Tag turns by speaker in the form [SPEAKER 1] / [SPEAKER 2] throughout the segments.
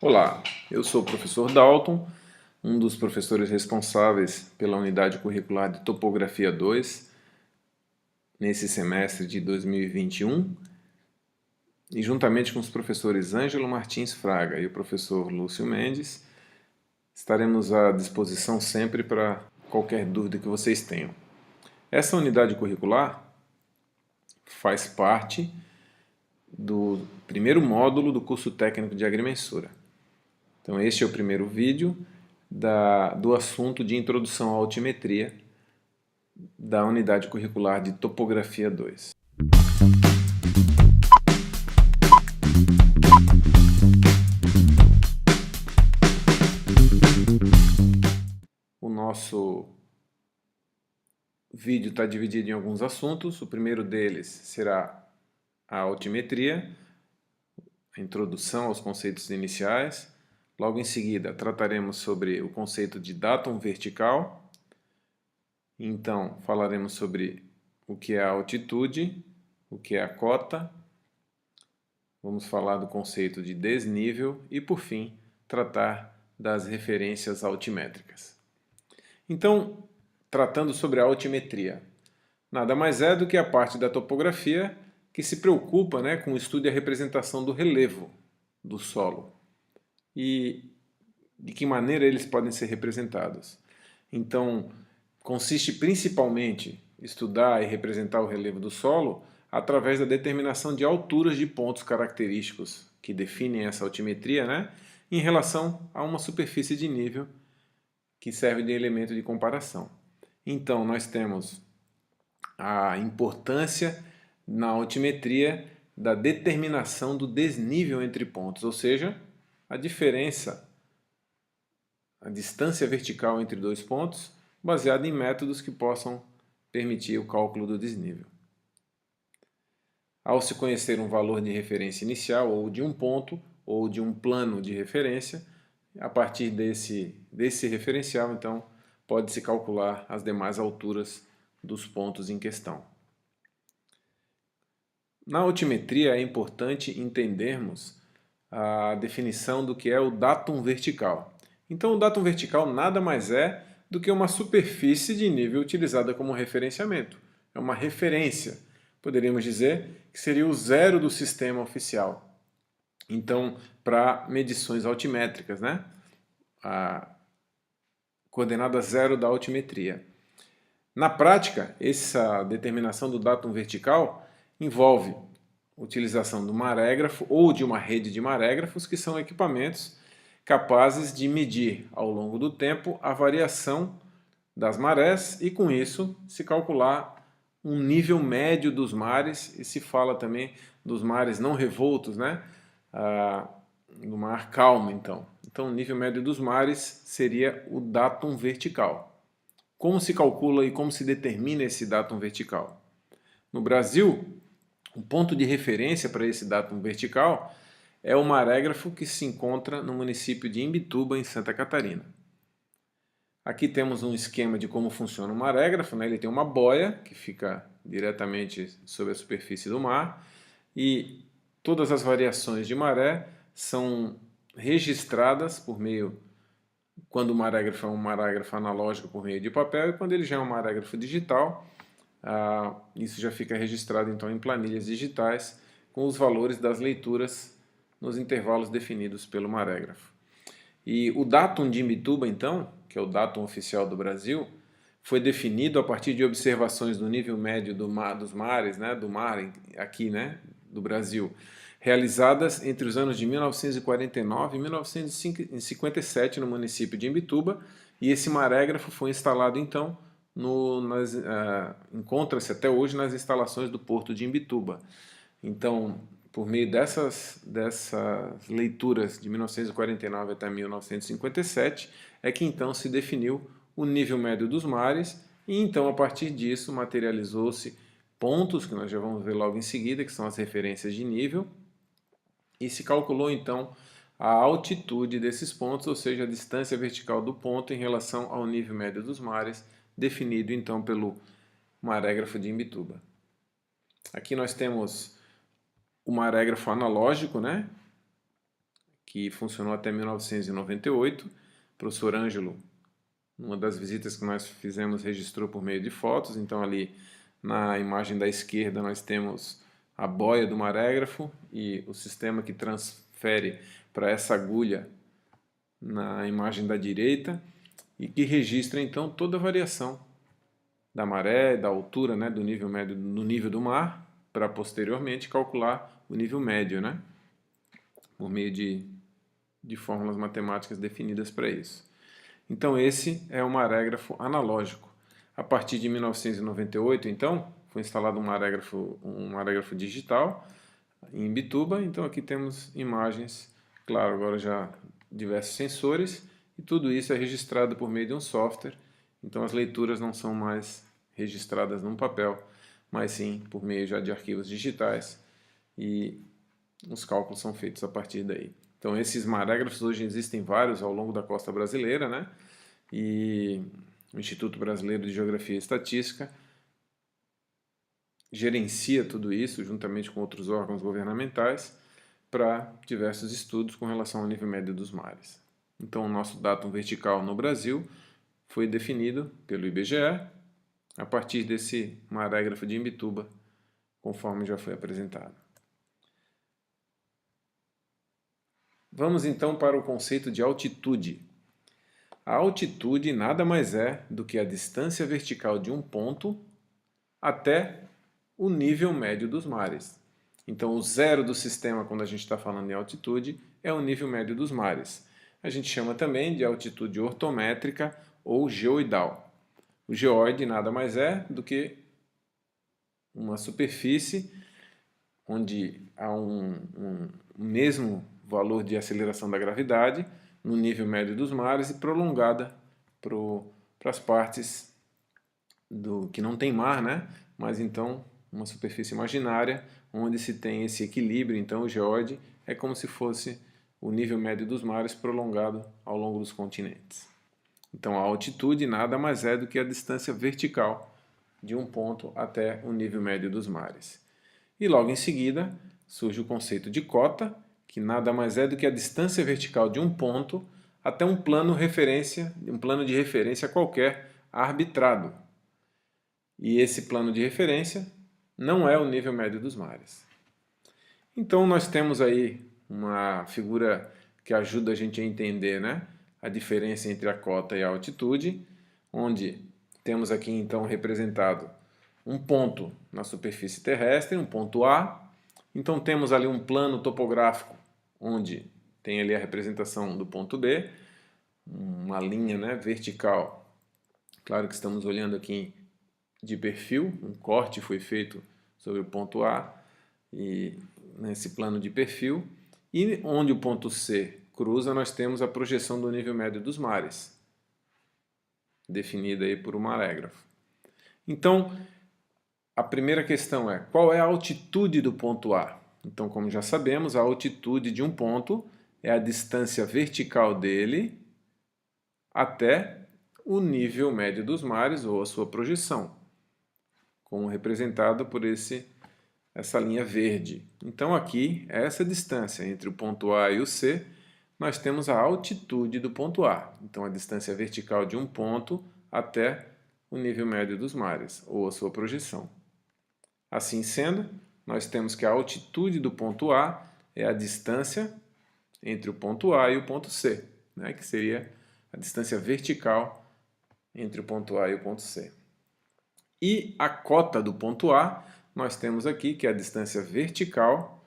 [SPEAKER 1] Olá, eu sou o professor Dalton, um dos professores responsáveis pela unidade curricular de Topografia 2 nesse semestre de 2021 e juntamente com os professores Ângelo Martins Fraga e o professor Lúcio Mendes estaremos à disposição sempre para qualquer dúvida que vocês tenham. Essa unidade curricular faz parte do primeiro módulo do curso técnico de agrimensura. Então este é o primeiro vídeo do assunto de introdução à altimetria da unidade curricular de Topografia 2. O nosso vídeo está dividido em alguns assuntos. O primeiro deles será a altimetria, a introdução aos conceitos iniciais. Logo em seguida, trataremos sobre o conceito de datum vertical. Então, falaremos sobre o que é a altitude, o que é a cota. Vamos falar do conceito de desnível e, por fim, tratar das referências altimétricas. Então, tratando sobre a altimetria, nada mais é do que a parte da topografia que se preocupa, com o estudo e a representação do relevo do solo e de que maneira eles podem ser representados. Então, consiste principalmente em estudar e representar o relevo do solo através da determinação de alturas de pontos característicos que definem essa altimetria, em relação a uma superfície de nível que serve de elemento de comparação. Então, nós temos a importância na altimetria da determinação do desnível entre pontos, ou seja, a diferença, a distância vertical entre dois pontos, baseada em métodos que possam permitir o cálculo do desnível. Ao se conhecer um valor de referência inicial, ou de um ponto, ou de um plano de referência, a partir desse referencial, então, pode-se calcular as demais alturas dos pontos em questão. Na altimetria é importante entendermos a definição do que é o datum vertical. Então, o datum vertical nada mais é do que uma superfície de nível utilizada como referenciamento. É uma referência. Poderíamos dizer que seria o zero do sistema oficial. Então, para medições altimétricas, a coordenada zero da altimetria. Na prática, essa determinação do datum vertical envolve a utilização do marégrafo ou de uma rede de marégrafos, que são equipamentos capazes de medir ao longo do tempo a variação das marés e, com isso, se calcular um nível médio dos mares, e se fala também dos mares não revoltos, do mar calmo, então. Então, o nível médio dos mares seria o datum vertical. Como se calcula e como se determina esse datum vertical? No Brasil, o ponto de referência para esse datum vertical é o marégrafo que se encontra no município de Imbituba, em Santa Catarina. Aqui temos um esquema de como funciona o marégrafo, Ele tem uma boia que fica diretamente sobre a superfície do mar e todas as variações de maré são registradas por meio, quando o marégrafo é um marégrafo analógico, por meio de papel, e quando ele já é um marégrafo digital, isso já fica registrado então em planilhas digitais com os valores das leituras nos intervalos definidos pelo marégrafo. E o datum de Imbituba, então, que é o datum oficial do Brasil, foi definido a partir de observações do nível médio dos mares, do mar aqui, do Brasil, realizadas entre os anos de 1949 e 1957 no município de Imbituba, e esse marégrafo foi instalado então encontra-se até hoje nas instalações do porto de Imbituba. Então, por meio dessas leituras de 1949 até 1957, é que então se definiu o nível médio dos mares, e então a partir disso materializou-se pontos, que nós já vamos ver logo em seguida, que são as referências de nível, e se calculou então a altitude desses pontos, ou seja, a distância vertical do ponto em relação ao nível médio dos mares, definido então pelo marégrafo de Imbituba. Aqui nós temos o marégrafo analógico, que funcionou até 1998. O professor Ângelo, numa das visitas que nós fizemos, registrou por meio de fotos. Então ali na imagem da esquerda nós temos a boia do marégrafo e o sistema que transfere para essa agulha na imagem da direita e que registra então toda a variação da maré, da altura, né, do nível médio no nível do mar, para posteriormente calcular o nível médio, né, por meio de fórmulas matemáticas definidas para isso. Então esse é o marégrafo analógico. A partir de 1998, então, foi instalado um marégrafo digital em Imbituba. Então aqui temos imagens, claro, agora já diversos sensores, e tudo isso é registrado por meio de um software. Então as leituras não são mais registradas num papel, mas sim por meio já de arquivos digitais, e os cálculos são feitos a partir daí. Então esses marégrafos hoje existem vários ao longo da costa brasileira, né? E o Instituto Brasileiro de Geografia e Estatística gerencia tudo isso juntamente com outros órgãos governamentais para diversos estudos com relação ao nível médio dos mares. Então o nosso datum vertical no Brasil foi definido pelo IBGE a partir desse marégrafo de Imbituba, conforme já foi apresentado. Vamos então para o conceito de altitude. A altitude nada mais é do que a distância vertical de um ponto até o nível médio dos mares. Então, o zero do sistema, quando a gente está falando em altitude, é o nível médio dos mares. A gente chama também de altitude ortométrica ou geoidal. O geoide nada mais é do que uma superfície onde há um mesmo valor de aceleração da gravidade no nível médio dos mares e prolongada para as partes que não tem mar, né? Mas então uma superfície imaginária onde se tem esse equilíbrio. Então o geoide é como se fosse o nível médio dos mares prolongado ao longo dos continentes. Então a altitude nada mais é do que a distância vertical de um ponto até o nível médio dos mares. E logo em seguida surge o conceito de cota, que nada mais é do que a distância vertical de um ponto até um plano de referência qualquer arbitrado. E esse plano de referência não é o nível médio dos mares. Então nós temos aí uma figura que ajuda a gente a entender, né, a diferença entre a cota e a altitude, onde temos aqui então representado um ponto na superfície terrestre, um ponto A. Então temos ali um plano topográfico onde tem ali a representação do ponto B, uma linha, né, vertical. Claro que estamos olhando aqui de perfil, um corte foi feito sobre o ponto A e nesse plano de perfil, e onde o ponto C cruza nós temos a projeção do nível médio dos mares, definida aí por um marégrafo. Então, a primeira questão é, qual é a altitude do ponto A? Então, como já sabemos, a altitude de um ponto é a distância vertical dele até o nível médio dos mares ou a sua projeção, como representado por essa linha verde. Então aqui, essa distância entre o ponto A e o C, nós temos a altitude do ponto A. Então a distância vertical de um ponto até o nível médio dos mares, ou a sua projeção. Assim sendo, nós temos que a altitude do ponto A é a distância entre o ponto A e o ponto C, né, que seria a distância vertical entre o ponto A e o ponto C. E a cota do ponto A, nós temos aqui que é a distância vertical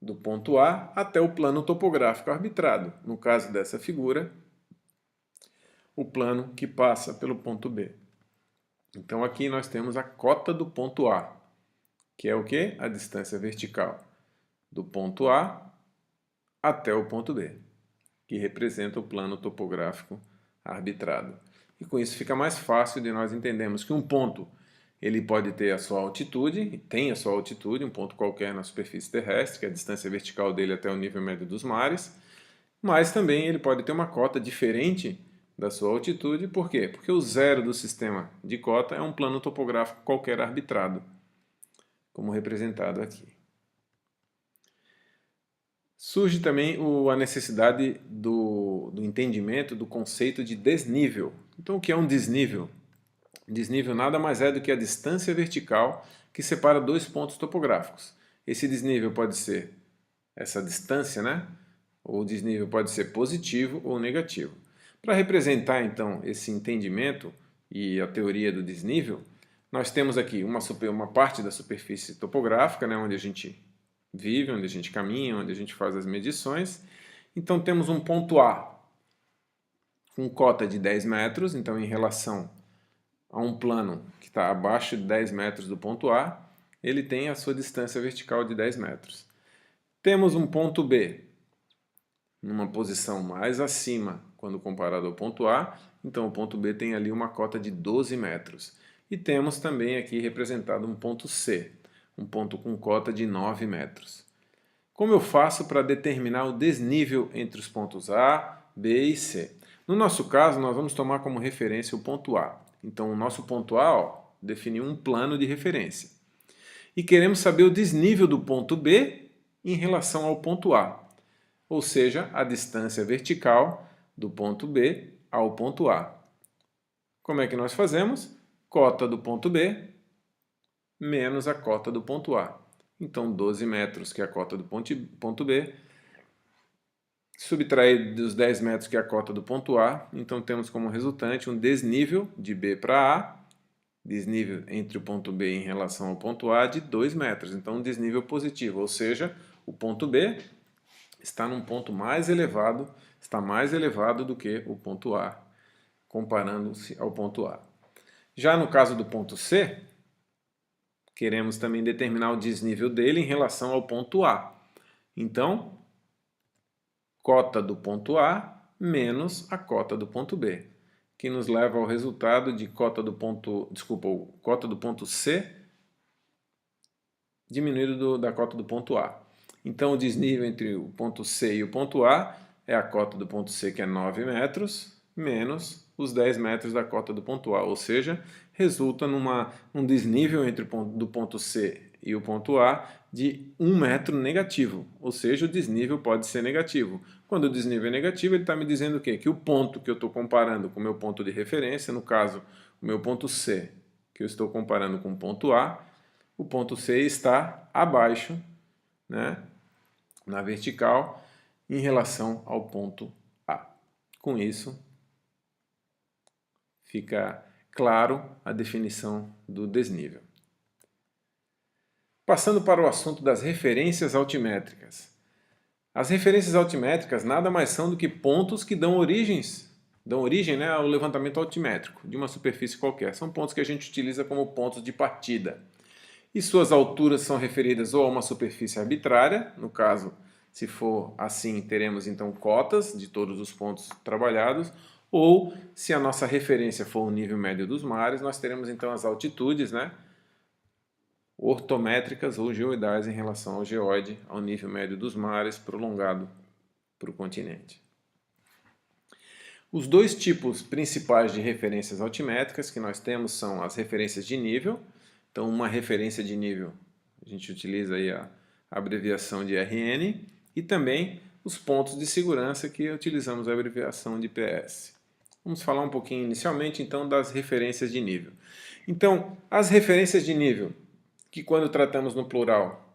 [SPEAKER 1] do ponto A até o plano topográfico arbitrado. No caso dessa figura, o plano que passa pelo ponto B. Então aqui nós temos a cota do ponto A, que é o quê? A distância vertical do ponto A até o ponto B, que representa o plano topográfico arbitrado. E com isso fica mais fácil de nós entendermos que um ponto ele pode ter a sua altitude, e tem a sua altitude, um ponto qualquer na superfície terrestre, que é a distância vertical dele até o nível médio dos mares, mas também ele pode ter uma cota diferente da sua altitude. Por quê? Porque o zero do sistema de cota é um plano topográfico qualquer arbitrado, como representado aqui. Surge também a necessidade do entendimento do conceito de desnível. Então, o que é um desnível? Desnível nada mais é do que a distância vertical que separa dois pontos topográficos. Esse desnível pode ser essa distância, né? O desnível pode ser positivo ou negativo. Para representar, então, esse entendimento e a teoria do desnível, nós temos aqui uma parte da superfície topográfica, né, onde a gente vive, onde a gente caminha, onde a gente faz as medições. Então temos um ponto A com cota de 10 metros, então em relação a um plano que está abaixo de 10 metros do ponto A, ele tem a sua distância vertical de 10 metros. Temos um ponto B, numa posição mais acima quando comparado ao ponto A, então o ponto B tem ali uma cota de 12 metros. E temos também aqui representado um ponto C, um ponto com cota de 9 metros. Como eu faço para determinar o desnível entre os pontos A, B e C? No nosso caso, nós vamos tomar como referência o ponto A. Então, o nosso ponto A definiu um plano de referência. E queremos saber o desnível do ponto B em relação ao ponto A, ou seja, a distância vertical do ponto B ao ponto A. Como é que nós fazemos? Cota do ponto B menos a cota do ponto A. Então, 12 metros, que é a cota do ponto B, subtrair dos 10 metros, que é a cota do ponto A. Então, temos como resultante um desnível de B para A, desnível entre o ponto B em relação ao ponto A de 2 metros. Então, um desnível positivo, ou seja, o ponto B está num ponto mais elevado, está mais elevado do que o ponto A, comparando-se ao ponto A. Já no caso do ponto C, queremos também determinar o desnível dele em relação ao ponto A. Então, cota do ponto A menos a cota do ponto B, que nos leva ao resultado de cota do ponto C diminuído da cota do ponto A. Então, o desnível entre o ponto C e o ponto A é a cota do ponto C, que é 9 metros, menos os 10 metros da cota do ponto A, ou seja, resulta num desnível entre do ponto C e o ponto A de 1 metro negativo, ou seja, o desnível pode ser negativo. Quando o desnível é negativo, ele está me dizendo o quê? Que o ponto que eu estou comparando com o meu ponto de referência, no caso, o meu ponto C, que eu estou comparando com o ponto A, o ponto C está abaixo, né, na vertical, em relação ao ponto A. Com isso, fica claro a definição do desnível. Passando para o assunto das referências altimétricas. As referências altimétricas nada mais são do que pontos que dão origem, né, ao levantamento altimétrico de uma superfície qualquer. São pontos que a gente utiliza como pontos de partida. E suas alturas são referidas ou a uma superfície arbitrária, no caso, se for assim, teremos então cotas de todos os pontos trabalhados, ou se a nossa referência for o nível médio dos mares, nós teremos então as altitudes, né, ortométricas ou geoidais em relação ao geóide, ao nível médio dos mares, prolongado para o continente. Os dois tipos principais de referências altimétricas que nós temos são as referências de nível. Então, uma referência de nível, a gente utiliza aí a abreviação de RN, e também os pontos de segurança, que utilizamos a abreviação de PS. Vamos falar um pouquinho inicialmente, então, das referências de nível. Então, as referências de nível, que quando tratamos no plural,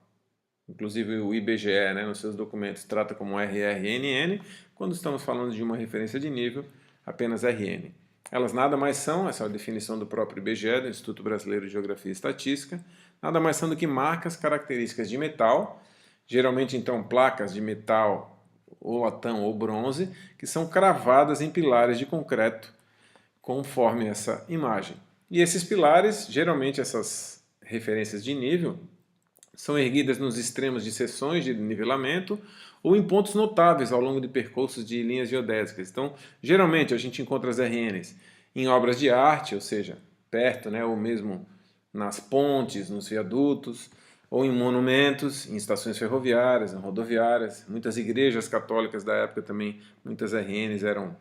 [SPEAKER 1] inclusive o IBGE, né, nos seus documentos, trata como RRNN, quando estamos falando de uma referência de nível, apenas RN. Elas nada mais são, essa é a definição do próprio IBGE, do Instituto Brasileiro de Geografia e Estatística, nada mais são do que marcas características de metal, geralmente então placas de metal ou latão ou bronze, que são cravadas em pilares de concreto, conforme essa imagem. E esses pilares, geralmente essas referências de nível, são erguidas nos extremos de seções de nivelamento ou em pontos notáveis ao longo de percursos de linhas geodésicas. Então, geralmente a gente encontra as RNs em obras de arte, ou seja, perto, né, ou mesmo nas pontes, nos viadutos, ou em monumentos, em estações ferroviárias, em rodoviárias. Muitas igrejas católicas da época também, muitas RNs eram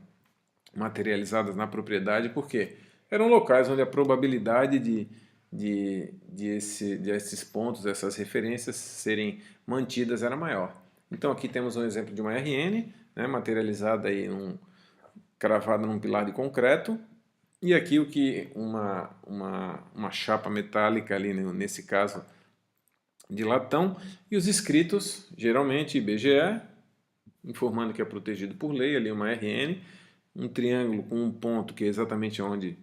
[SPEAKER 1] materializadas na propriedade, porque eram locais onde a probabilidade de esses pontos, essas referências serem mantidas era maior. Então aqui temos um exemplo de uma RN, né, materializada aí cravada num pilar de concreto, e aqui o que uma chapa metálica ali, nesse caso de latão, e os escritos, geralmente IBGE, informando que é protegido por lei, ali uma RN, um triângulo com um ponto que é exatamente onde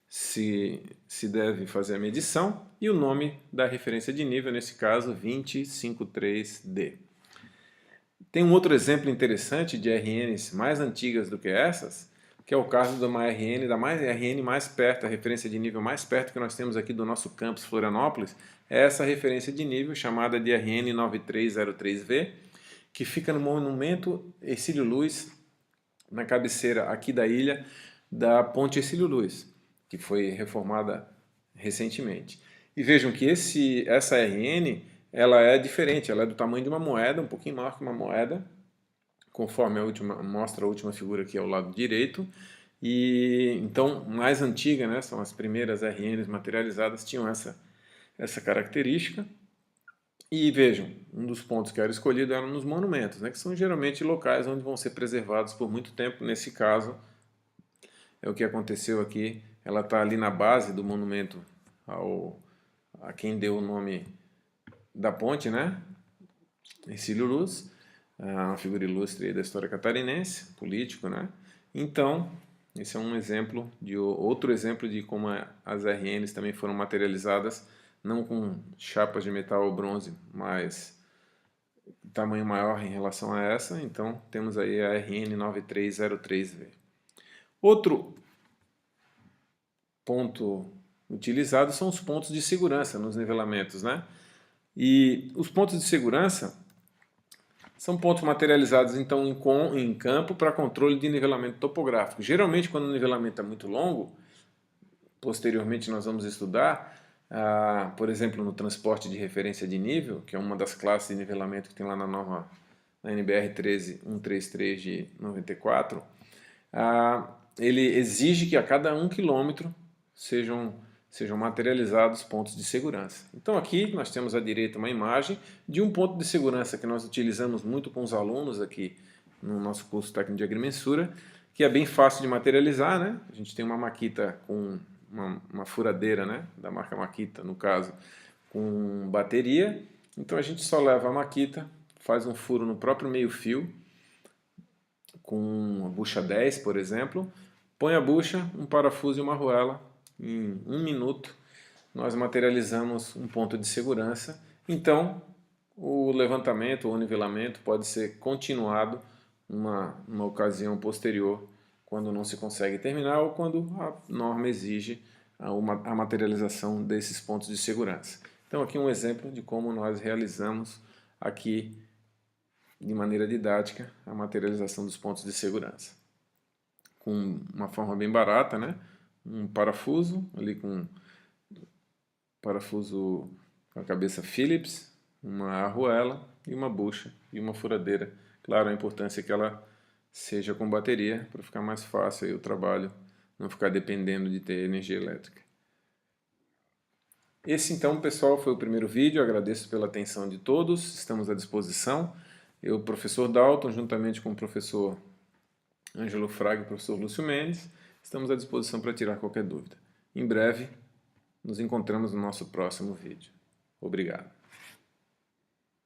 [SPEAKER 1] se deve fazer a medição, e o nome da referência de nível, nesse caso 253D. Tem um outro exemplo interessante de RNs mais antigas do que essas, que é o caso de uma RN, RN mais perto, a referência de nível mais perto que nós temos aqui do nosso campus Florianópolis, é essa referência de nível chamada de RN 9303V, que fica no monumento Hercílio Luz, na cabeceira aqui da ilha da Ponte Hercílio Luz, que foi reformada recentemente. E vejam que essa RN ela é diferente, ela é do tamanho de uma moeda, um pouquinho maior que uma moeda, conforme mostra a última figura aqui ao lado direito. E então, mais antiga, né, são as primeiras RNs materializadas, tinham essa característica. E vejam, um dos pontos que era escolhido eram nos monumentos, né, que são geralmente locais onde vão ser preservados por muito tempo. Nesse caso, é o que aconteceu aqui. Ela está ali na base do monumento a quem deu o nome da ponte, né? Hercílio Luz, uma figura ilustre da história catarinense, político, né? Então, esse é um exemplo outro exemplo de como as RNs também foram materializadas, não com chapas de metal ou bronze, mas tamanho maior em relação a essa. Então, temos aí a RN 9303V. Outro ponto utilizado são os pontos de segurança nos nivelamentos, né? E os pontos de segurança são pontos materializados então em campo para controle de nivelamento topográfico. Geralmente, quando o nivelamento é muito longo, posteriormente nós vamos estudar, por exemplo, no transporte de referência de nível, que é uma das classes de nivelamento que tem lá na NBR 13133 de 94, ele exige que a cada 1 quilômetro sejam materializados pontos de segurança. Então aqui nós temos à direita uma imagem de um ponto de segurança que nós utilizamos muito com os alunos aqui no nosso curso técnico de agrimensura, que é bem fácil de materializar, né? A gente tem uma Makita com uma furadeira, né? Da marca Makita, no caso, com bateria. Então a gente só leva a Makita, faz um furo no próprio meio-fio, com a bucha 10, por exemplo, põe a bucha, um parafuso e uma arruela. Em 1 minuto nós materializamos um ponto de segurança. Então o levantamento ou nivelamento pode ser continuado numa ocasião posterior, quando não se consegue terminar ou quando a norma exige a materialização desses pontos de segurança. Então aqui um exemplo de como nós realizamos aqui de maneira didática a materialização dos pontos de segurança. Com uma forma bem barata, né? Um parafuso, ali com parafuso com a cabeça Phillips, uma arruela e uma bucha e uma furadeira. Claro, a importância é que ela seja com bateria para ficar mais fácil aí o trabalho, não ficar dependendo de ter energia elétrica. Esse então, pessoal, foi o primeiro vídeo. Eu agradeço pela atenção de todos, estamos à disposição. Eu, professor Dalton, juntamente com o professor Ângelo Fraga e o professor Lúcio Mendes, estamos à disposição para tirar qualquer dúvida. Em breve, nos encontramos no nosso próximo vídeo. Obrigado.